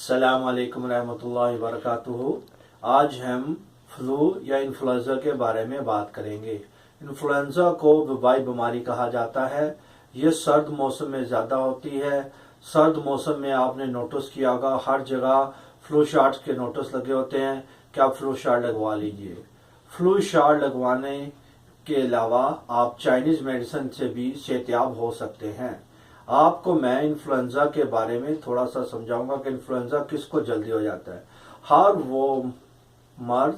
अस्सलाम वालेकुम रहमतुल्लाहि वबरकातुहू। आज हम फ्लू या इन्फ्लुएंजा के बारे में बात करेंगे। इन्फ्लुएंजा को वबाई बीमारी कहा जाता है। ये सर्द मौसम में ज़्यादा होती है। सर्द मौसम में आपने नोटिस किया होगा हर जगह फ्लू शॉट्स के नोटिस लगे होते हैं कि आप फ्लू शॉट लगवा लीजिए। फ्लू शॉट लगवाने के अलावा आप चाइनीज़ मेडिसिन से भी सेहतियाब हो सकते हैं। आपको मैं इन्फ्लुएंजा के बारे में थोड़ा सा समझाऊंगा कि इन्फ्लुएंजा किसको जल्दी हो जाता है। हर वो मर्ज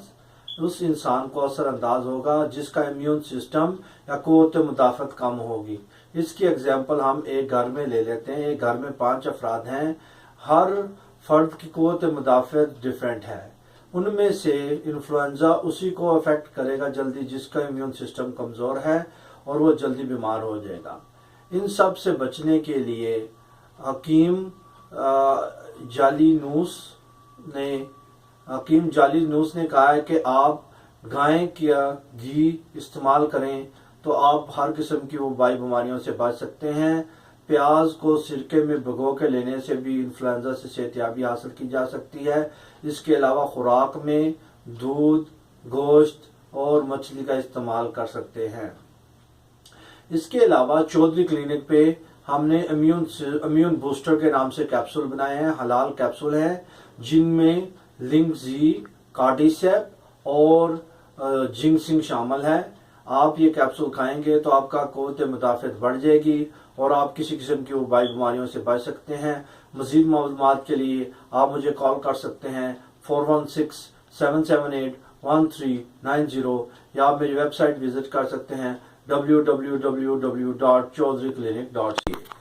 उस इंसान को असरअंदाज होगा जिसका इम्यून सिस्टम या क़ुव्वत मुदाफ़त कम होगी। इसकी एग्जांपल हम एक घर में ले लेते हैं। एक घर में 5 अफराद हैं। हर फर्द की क़ुव्वत मुदाफ़त डिफरेंट है। उनमें से इन्फ्लुएंजा उसी को अफेक्ट करेगा जल्दी जिसका इम्यून सिस्टम कमज़ोर है और वो जल्दी बीमार हो जाएगा। इन सब से बचने के लिए हकीम जाली नूस ने कहा है कि आप गाय का घी इस्तेमाल करें तो आप हर किस्म की वबाई बीमारियों से बच सकते हैं। प्याज को सिरके में भिगो के लेने से भी इन्फ्लुएंजा से सेहतियाबी हासिल की जा सकती है। इसके अलावा खुराक में दूध, गोश्त और मछली का इस्तेमाल कर सकते हैं। इसके अलावा चौधरी क्लिनिक पे हमने इम्यून बूस्टर के नाम से कैप्सूल बनाए हैं। हलाल कैप्सूल हैं जिनमें लिंकजी, कार्डिसेप और जिंक्सिंग शामिल है। आप ये कैप्सूल खाएंगे तो आपका क़ुव्वत मुदाफ़त बढ़ जाएगी और आप किसी किस्म की वबाई बीमारियों से बच सकते हैं। मज़ीद मालूमात के लिए आप मुझे कॉल कर सकते हैं 4167781390 या आप मेरी वेबसाइट विजिट कर सकते हैं www.chaudhryclinic.ca।